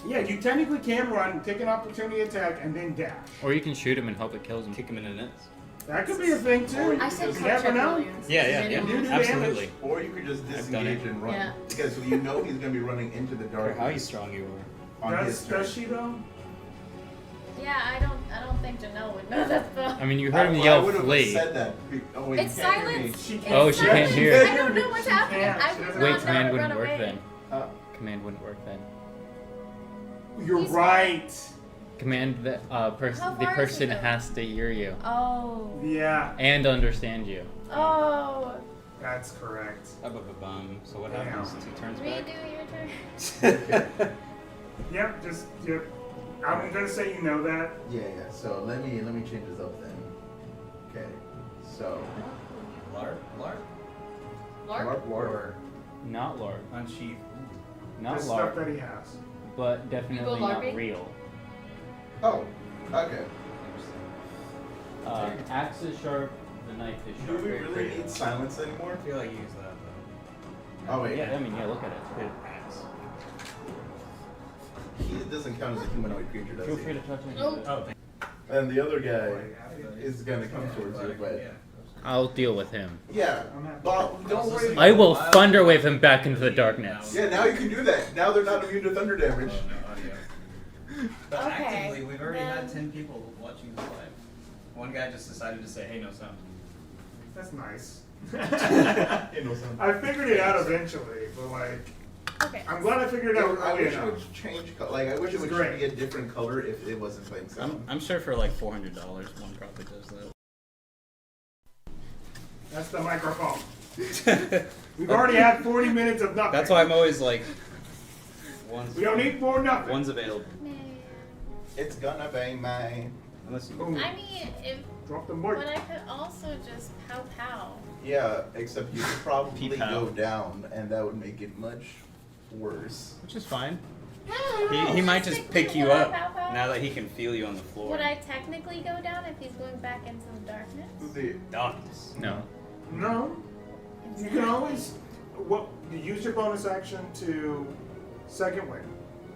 Yeah, you technically can run, take an opportunity attack, and then dash. Or you can shoot him and hope it kills him. Kick him in the nuts. That could be a thing too. I said You never know. Yeah, You do absolutely. Or you could just I've done disengage it. and run. Yeah. Because you know he's gonna be running into the Or dark. how strong you are. on his turn. Does she though? Yeah, I don't think Janelle would know that though. I mean, you heard him I yell would've flee. said that. Oh, wait, It's you can't hear me. silence. She It's Oh, she can't silence. hear. I don't know what's happening. can't. I She would doesn't Wait, not know command to wouldn't run work away. then. Uh, Command wouldn't work then. You're He's right. Command the How the far is he person though? has to hear you Oh. Yeah, and understand you. Oh. that's correct. Ba-ba-ba-bum. So what Damn. happens? 2 turns back? Redo your turn. Yep. I'm gonna say you know that. yeah. So let me change this up then. Okay. So. Lark? Lark? Lark. Not Lord. Unsheath. Not The Lord. stuff that he has. But definitely not Larpy? real. Oh. Okay. Axe is sharp, the knife is Do sharp. we very really creative. need silence anymore? I feel like you use that though. Oh wait. Yeah, I mean, yeah, look at it. He doesn't count as a humanoid creature, does Feel he? free to touch me. Nope. Oh, thank And the other guy is gonna come towards you, but I'll deal with him. yeah. But don't worry. I will thunderwave him back into the darkness. Yeah, now you can do that. Now they're not immune to thunder damage. But Okay, actively, we've already had then- 10 people watching this live. One guy just decided to say, hey, no sound. That's nice. Innocent. I figured it out eventually, but like, Okay. I'm glad I figured it out I early wish it enough. would change. Like I wish it It's would great. be a different color if it wasn't playing sound. I'm sure for like $400, one probably does that. That's the microphone. We've already had 40 minutes of nothing. That's why I'm always like, We don't need more nothing. one's available. Man. It's gonna be mine. Unless you. Boom. I mean, if Drop the but mic. I could also just pow. Yeah, except you could probably Peep out. go down, and that would make it much worse. Which is fine. No, He might just pick you up pow. now that he can feel you on the floor. Would I technically go down if he's going back into the darkness? The- Darkness. No. No. You can always you use your bonus action to second win,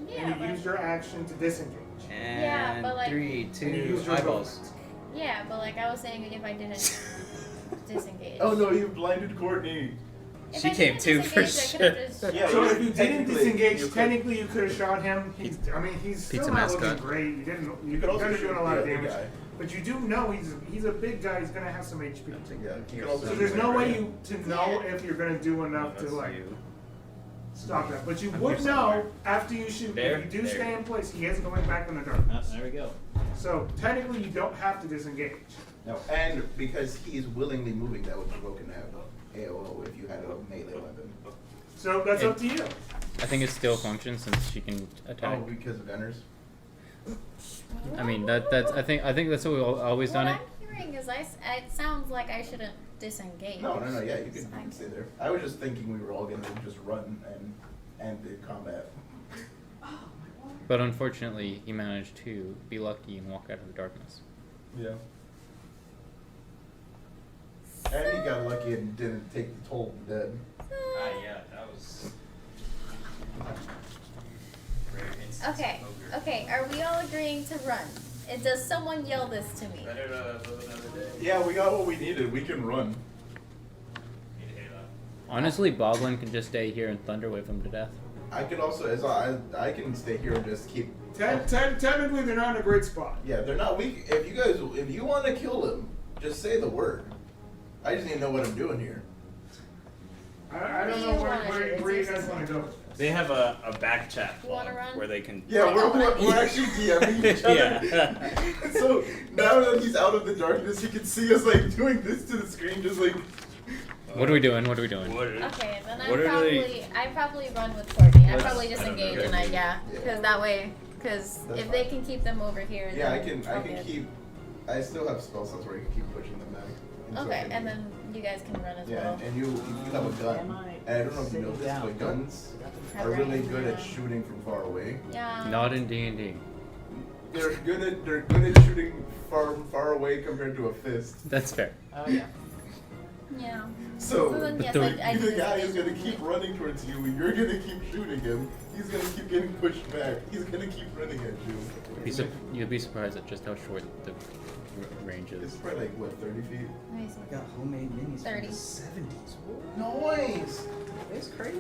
Yeah, and you but, use your action to disengage. And Yeah, but like- 3, And you 2, use your eyeballs. movement. yeah, but like I was saying, if I didn't disengage. Oh no, you blinded Courtney. If She I came didn't too, for disengage, I could've sure. just- Yeah, So you- if you didn't technically, disengage, you could- technically you could have shot him. He's still Pizza not looking mascot. great. You didn't. You could also you're shoot doing the a lot of other damage, guy. but you do know he's a big guy. He's gonna have some HP. Yeah, you could also So shoot there's the no other way guy. you to know if you're gonna do enough to That's like you. stop that. But you I'm would here know somewhere. after you shoot. There, If you do there. stay in place, he is going back in the Ah, darkness. there we go. So technically, you don't have to disengage. No, and because he's willingly moving, that would provoke an AOO if you had a melee weapon. So that's up to you. I think it still functions since she can attack. Oh, because of gunners. I mean, that's I think that's what we've always done what it. I'm hearing is it sounds like I shouldn't disengage. No, yeah, you So I can stay there. I was just thinking we were all gonna just run and end the combat. But unfortunately, he managed to be lucky and walk out of the darkness. Yeah. And he got lucky and didn't take the toll of dead. Yeah, that was. Very instant Okay, ogre. okay, are we all agreeing to run? Does someone yell this to me? Better to live another day. Yeah, we got what we needed. We can run. Need to hear that. Honestly, Boglin can just stay here and thunderwave him to death. I could also, I can stay here and just keep. Technically, they're not in a great spot. Yeah, they're not weak. If you want to kill them, just say the word. I just need to know what I'm doing here. I don't know where you guys want to go. They have a back chat You wanna log run? where they can. Yeah, I know, we're actually DMing each other. Yeah. So now that he's out of the darkness, you can see us like doing this to the screen, just like. What are we doing? What are we doing? What are- Okay, then What are I probably run with Courtney. I Let's- probably I don't know. disengage and because Yeah. that way, because That's if they fine. can keep them over here, Yeah, I then can I'll get- keep. I still have spell slots where I can keep pushing them back. So I Okay, can- and then you guys can run as Yeah, well. and you have a gun. And I don't know if you know this, but guns are really good at shooting from far away. Yeah. Not in D&D. They're good at shooting far away compared to a fist. That's fair. Oh yeah. Yeah. So, then, yes, the- I the do guy this is gonna keep running towards you, and you're gonna keep shooting him. He's gonna keep getting pushed back. He's gonna keep running at you. You'd be surprised at just how short the range It's is. probably like, what, 30 feet? Let me see. I got homemade minis 30. from the 70s. Noise! It's crazy.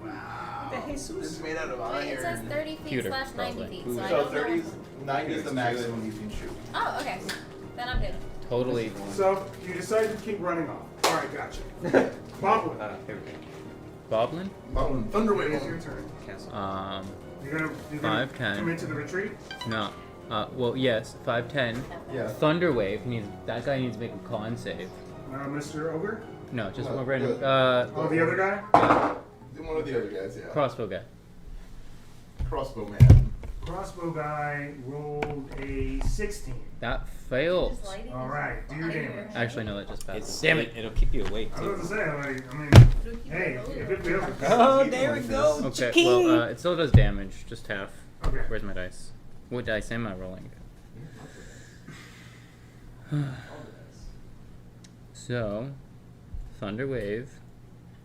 Wow. The Jesus. This is made out of iron. Wait, it says 30 feet Computer, slash 90 probably. feet, so I So don't 30 know. 90 is the maximum you can shoot. Oh, okay. Then I'm good. Totally. So you decide to keep running off. All right, gotcha. Boblin, Here we go. Boblin? Oh, Thunderwave. it's your turn. You're gonna 5'10". come into the retreat. No. Well, yes, 5'10". Yeah. Thunderwave needs. That guy needs to make a con save. Mr. Ogre. No, just No, one random. Oh, the other guy. One of the other guys, yeah. Crossbow guy. Crossbow man. Crossbow guy rolled a 16. That failed. Just lighting All this right, do your damage. Actually, no, that just passed. It's, Damn it. It'll keep you awake I was too. about to say, like, I mean, hey, if it fails, it fails. Oh, there we go. Okay, well, it still does damage, just half. Okay. Where's my dice? What dice am I rolling? So, Thunder Wave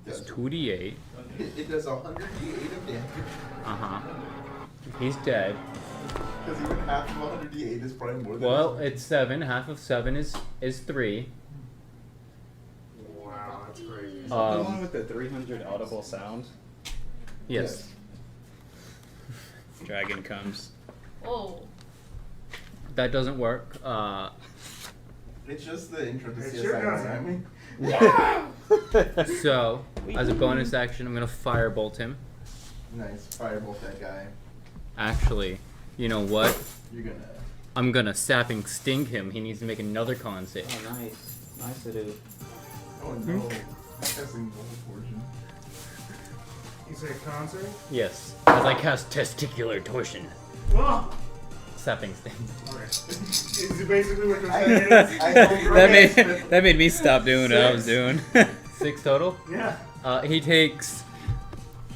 is 2d8. It does 100d8 of damage. Uh-huh. He's dead. Because even half of 100d8 is probably more than Well, it's 7. Half of 7 is 3. Wow, that's crazy. The one with the 300 audible sound. Yes. Dragon comes. Oh. That doesn't work. It's just the intro to It CSI sure does. Miami. So, as a bonus action, I'm going to firebolt him. Nice. Firebolt that guy. Actually, you know what? You're gonna... I'm going to sapping sting him. He needs to make another con save. Oh, nice. Nice to do. Oh no. Casting Gold Fortune. You say concert? Yes, as I cast testicular torsion. Oh! Sapping sting. Okay. Is it basically what you're I- saying? That made me stop doing what I was doing. 6 total. Yeah. He takes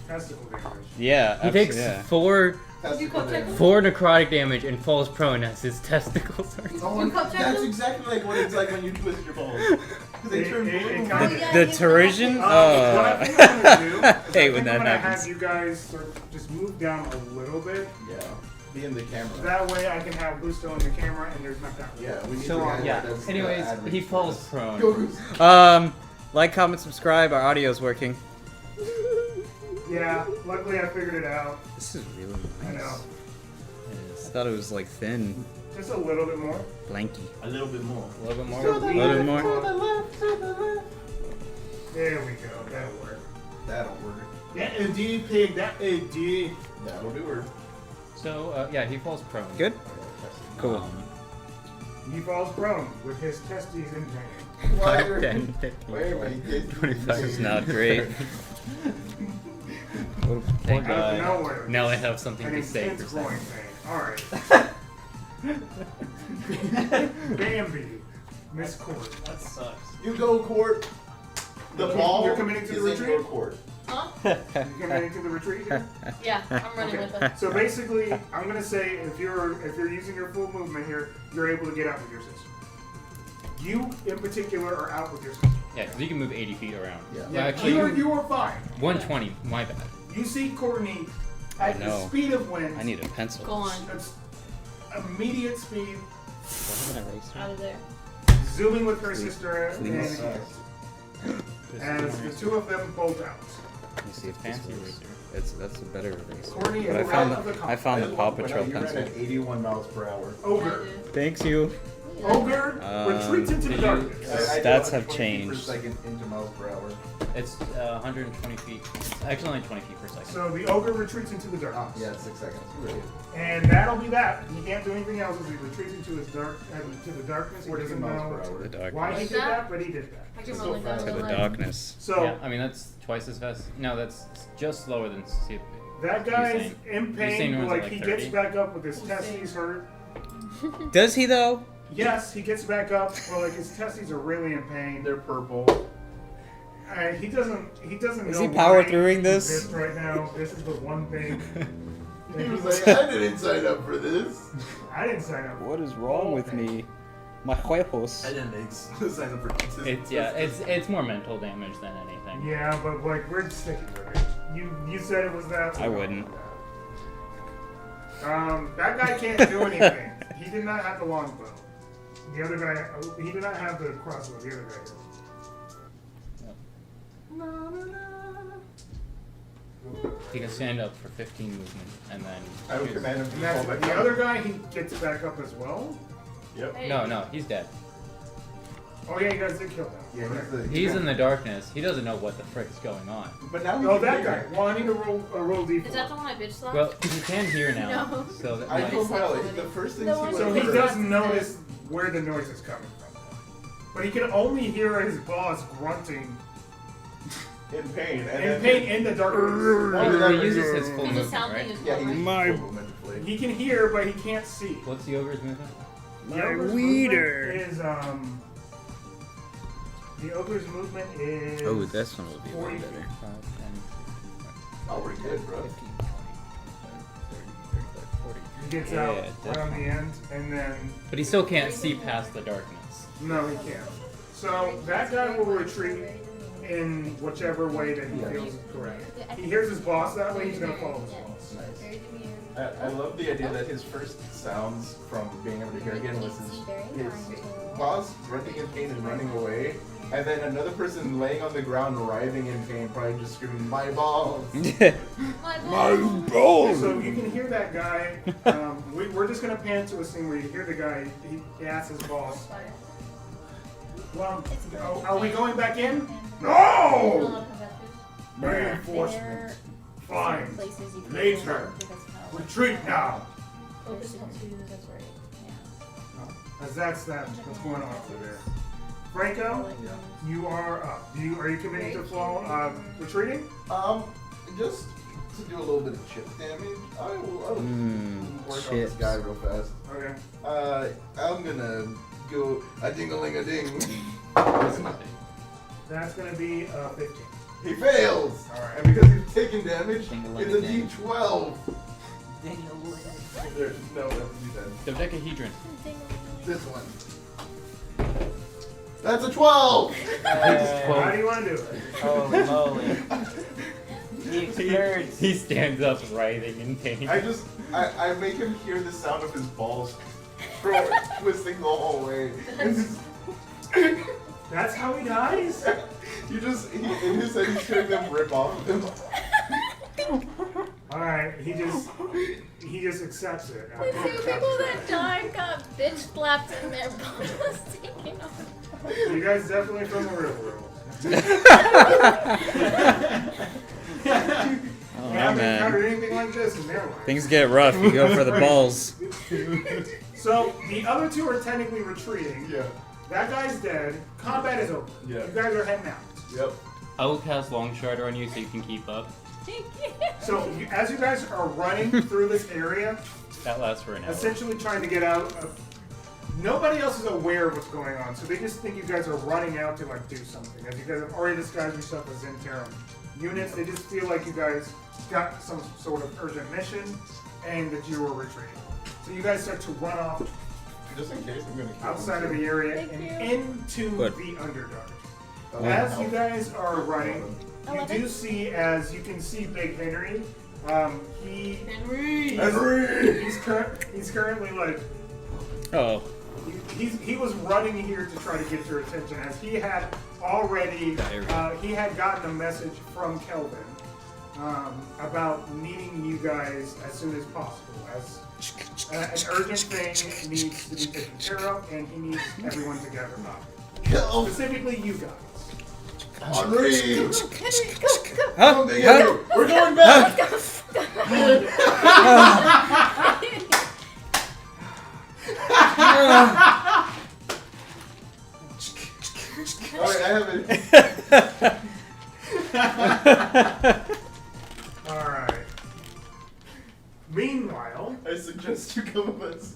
Testicle damage. Yeah. he takes yeah. 4 Testicle damage. necrotic damage and falls prone as his testicles are. Oh, that's exactly like what it's like when you twist your balls. Because they turn blue. kinda- Oh, The Terrigen? What I think I'm gonna do, is I hate I when think I'm that gonna happens. have you guys sort of just move down a little bit. Yeah. Be in the camera. That way I can have Busto in the camera and there's not that. Yeah, we need So the guy yeah. that does the Anyways, ad he read falls for us. prone. Go, Goose. Like, comment, subscribe. Our audio's working. Yeah, luckily I figured it out. This is really I nice. know. I thought it was like thin, Just a little bit more. blanky. A little bit more. A little bit more. A little bit more. There we go. That'll work. That'll work. That indeed, pig. That indeed. That'll do her. So yeah, he falls prone. Good. Cool. He falls prone with his testes in pain. 5, 10, 15, Why are my kids 25 It's not great. Thank Out of God. nowhere. Now I have something An to say for intense groin Sam. pain. Alright. Bambi. Miss Court. That sucks. You go, Court. The ball You're committing to the is in retreat? your court. Huh? You committing to the retreat here? Yeah, I'm running with them. So basically, I'm gonna say if you're using your full movement here, you're able to get out with your sister. You, in particular, are out with your sister. Yeah, because you can move 80 feet around. Yeah. Well, actually, you are fine. 120. My bad. You see Courtney at the no. speed of wind. I need a pencil. Go on. It's immediate speed, Do I have an eraser? Out of there. zooming with her sister, Please. and as the two of them bolt out. Let me see if this Fancy works. eraser. That's a better eraser. Courtney But is I found out of the I found the Paw Patrol You ran pencil. at 81 miles per hour. Ogre. Thanks you. Ogre Um, retreats into the did you- darkness. I do Stats have 120 feet changed. Per second into miles per hour. It's 120 feet. It's actually only 20 feet per second. So the ogre retreats into the darkness. Yeah, 6 seconds. You're right. And that'll be that. He can't do anything else as he retreats into his to the darkness. He 14 doesn't miles per know hour. The dark. why he Like did that? that, but he did that. I can So roll it down fast. To the the line. darkness. So Yeah, I mean that's twice as fast. No, that's just slower than see. that guy's in saying pain, runs but at like like he 30? gets back up with his testes hurt. Does he though? Yes, he gets back up, but like his testes are really in pain. They're purple. He doesn't. Is know he power why throughing he this? exists right now. This is the one thing. He was like, I didn't sign up for this. I didn't sign up. What is wrong with me? My huevos. I didn't make sign up for consistency. It's more mental damage than anything. Yeah, but like we're sticking with it. You said it was that. So I wouldn't. That guy can't do anything. He did not have the longbow. The other guy, he did not have the crossbow. The other guy did. He can stand up for 15 movement and then. I would choose. command him to And that's fall back the down. other guy. He gets back up as well. Yep. No, he's dead. Oh yeah, you guys did kill him. Yeah, He's in the darkness. He doesn't know what the frick is going on. But now we Oh, can that hear guy. it. Well, I need to roll d4. Is that the one I bitch slapped? Well, he can hear now. No. So that I might- told Violet, the first thing The he one would So that he heard- does notice where the noise is coming from. But he can only hear his boss grunting in pain, and in then pain in the darkness. He uses his full He's just movement, sounding right? his yeah, he movement. uses My- full movement to play. He can hear, but he can't see. What's the ogre's movement? The My ogre's weeder. movement is the ogre's movement is. Oh, this one will be 40 way better. 5, 10, Oh, we're good, bro. 15, 20, 30, 35, 40. He gets Yeah, out right on the end, and then But he still can't see past the darkness. no, he can't. So that guy will retreat in whichever way that he feels is correct. He hears his boss that way. He's gonna follow his boss. I love the idea that his first sounds from being able to hear again was his boss grunting in pain and running away, and then another person laying on the ground writhing in pain, probably just screaming, "My balls!" My balls! So you can hear that guy. We're just gonna pan to a scene where you hear the guy. He asks his boss, "Well, are we going back in?" No. Reinforcements. Fine. Later. Retreat now. As that's what's going on over there. Franco, you are up. Are you committing to retreating? Just to do a little bit of chip damage, I will work on this chips. guy real fast. Okay. I'm gonna go a ding-a-ling-a-ding. That's gonna be 15. He fails! Alright. And because he's taking damage, it's a Ding-a-ling-a-ding. D12. There's no, that's a D10. Dodecahedron. This one. That's a 12! How do you want to do it? Holy moly. He explodes. He stands up writhing in pain. I make him hear the sound of his balls twisting the whole way. That's how he dies? In his head, he's hearing them rip off of him. Alright, he just accepts it. The two people that died got bitch slapped and their balls taken off. You guys definitely from the real world. Oh, You haven't man. encountered anything like this in their life. Things get rough. You go for the balls. So the other two are technically retreating. Yeah. That guy's dead. Combat is over. Yeah. You guys are heading out. Yep. I will cast Long Strider on you so you can keep up. So as you guys are running through this area, That lasts for an hour. essentially trying to get out of... Nobody else is aware of what's going on, so they just think you guys are running out to like do something. As you guys have already disguised yourself as interim units, they just feel like you guys got some sort of urgent mission and that you were retreating. So you guys start to run off Just in case, I'm gonna kill outside of him. the area Thank and you. into Good. the Underdark. Oh, As no. you guys are running, you 11. do see, as you can see, Big Henry. Henry! He's currently like Oh. he was running here to try to get your attention, as he had already he had gotten a message from Kelvin about needing you guys as soon as possible, as an urgent thing needs to be taken care of, and he needs everyone together. Kill Specifically, you guys. Henry! Henry, go, go. Come together! We're going back! Alright, I have it. Alright. Meanwhile, I suggest you come with us.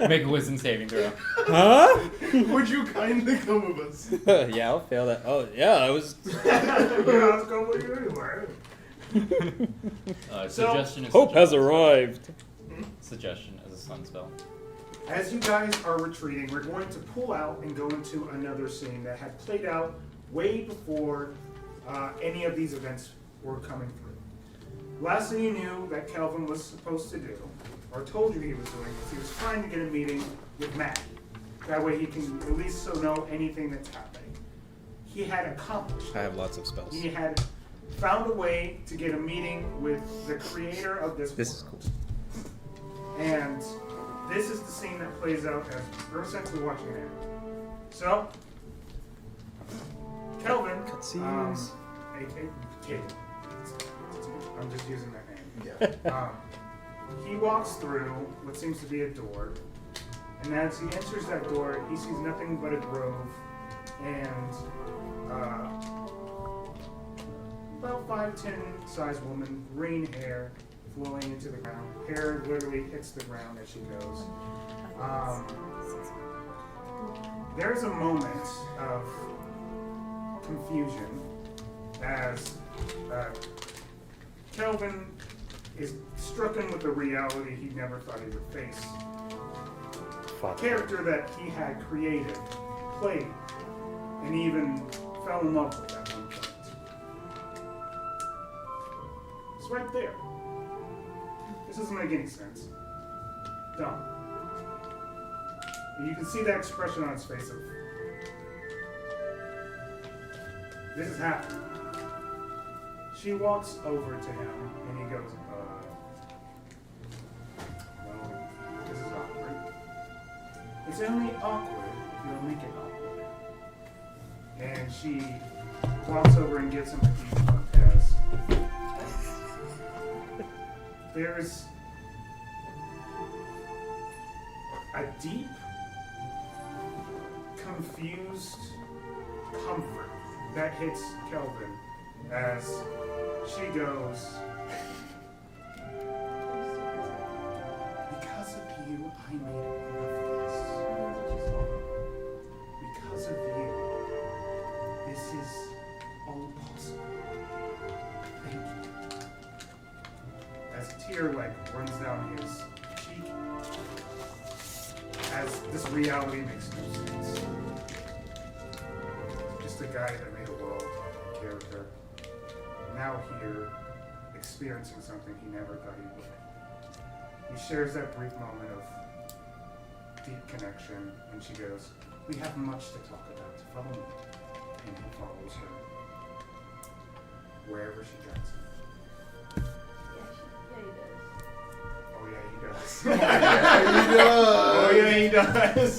Make a wisdom saving throw. Huh? Would you kindly come with us? Yeah, I'll fail that. Oh, yeah, I was. yeah, let's go with you anyway. Suggestion is Hope has arrived. Suggestion as a sun spell. As you guys are retreating, we're going to pull out and go into another scene that had played out way before any of these events were coming through. Last thing you knew that Kelvin was supposed to do, or told you he was doing, was he was trying to get a meeting with Matt. That way he can at least know anything that's happening. He had accomplished. I have lots of spells. He had found a way to get a meeting with the creator of this This world. is cool. And this is the scene that plays out as we're essentially watching it. So, Kelvin, Cutscenes. Kate, I'm just using that name. Yeah. He walks through what seems to be a door, and as he enters that door, he sees nothing but a grove and about 5'10" sized woman, green hair flowing into the ground. Hair literally hits the ground as she goes. There's a moment of confusion as Kelvin is stricken with the reality he never thought he would face. A character that he had created, played, and even fell in love with at one point. It's right there. This doesn't make any sense. Dumb. And you can see that expression on his face of, this is happening. She walks over to him and he goes, well, this is awkward. It's only awkward if you'll make it awkward. And she walks over and gives him a deep look as there's a deep, confused comfort that hits Kelvin as she goes, because of you, I made all of this. Because of you, this is all possible. Thank you. As a tear runs down his cheek, as this reality makes no sense. Just a guy that made a world, a character, now here, experiencing something he never thought he would. He shares that brief moment of deep connection, and she goes, we have much to talk about. Follow me. And he follows her, wherever she guides him. Oh yeah, he does. Yeah, he does. Oh yeah, he does.